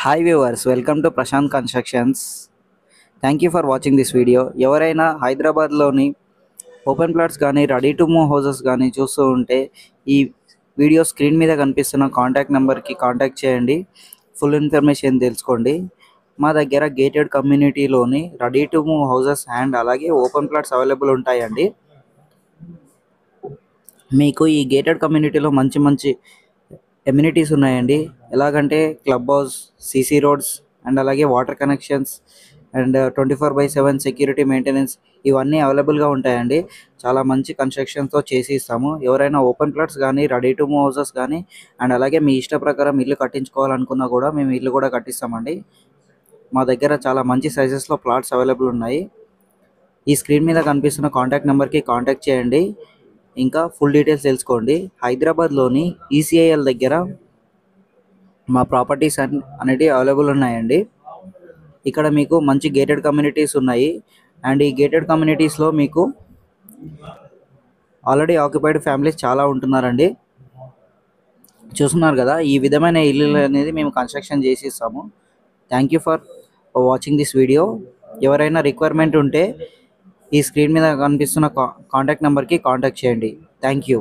Hi viewers, welcome to Prashant Constructions. Thank you for watching this video. ఎవరైనా హైదరాబాద్లోని open plots కానీ ready to move houses కానీ చూస్తూ ఉంటే ఈ వీడియో స్క్రీన్ మీద కనిపిస్తున్న కాంటాక్ట్ నెంబర్కి కాంటాక్ట్ చేయండి. ఫుల్ ఇన్ఫర్మేషన్ తెలుసుకోండి. మా దగ్గర గేటెడ్ కమ్యూనిటీలోని ready to move houses and అలాగే ఓపెన్ ప్లాట్స్ అవైలబుల్ ఉంటాయండి. మీకు ఈ గేటెడ్ కమ్యూనిటీలో మంచి మంచి ఎమ్యూనిటీస్ ఉన్నాయండి. ఎలాగంటే club house, CC roads and అలాగే water connections and 24/7 security maintenance ఇవన్నీ అవైలబుల్గా ఉంటాయండి. చాలా మంచి కన్స్ట్రక్షన్స్తో చేసి ఇస్తాము. ఎవరైనా ఓపెన్ ప్లాట్స్ కానీ రెడీ టు మూవ్ హౌసెస్ కానీ అండ్ అలాగే మీ ఇష్ట ప్రకారం ఇల్లు కట్టించుకోవాలనుకున్నా కూడా మేము ఇల్లు కూడా కట్టిస్తామండి. మా దగ్గర చాలా మంచి సైజెస్లో ప్లాట్స్ అవైలబుల్ ఉన్నాయి. ఈ స్క్రీన్ మీద కనిపిస్తున్న కాంటాక్ట్ నెంబర్కి కాంటాక్ట్ చేయండి. ఇంకా ఫుల్ డీటెయిల్స్ తెలుసుకోండి. హైదరాబాద్లోని ఈసీఐఎల్ దగ్గర మా ప్రాపర్టీస్ అనేటివి అవైలబుల్ ఉన్నాయండి. ఇక్కడ మీకు మంచి గేటెడ్ కమ్యూనిటీస్ ఉన్నాయి అండ్ ఈ గేటెడ్ కమ్యూనిటీస్లో మీకు ఆల్రెడీ ఆక్యుపైడ్ ఫ్యామిలీస్ చాలా ఉంటున్నారండి. చూస్తున్నారు కదా, ఈ విధమైన ఇల్లు అనేది మేము కన్స్ట్రక్షన్ చేసి ఇస్తాము. Thank you for watching this video. ఎవరైనా రిక్వైర్మెంట్ ఉంటే ఈ స్క్రీన్ మీద కనిపిస్తున్న కాంటాక్ట్ నెంబర్కి కాంటాక్ట్ చేయండి. Thank you.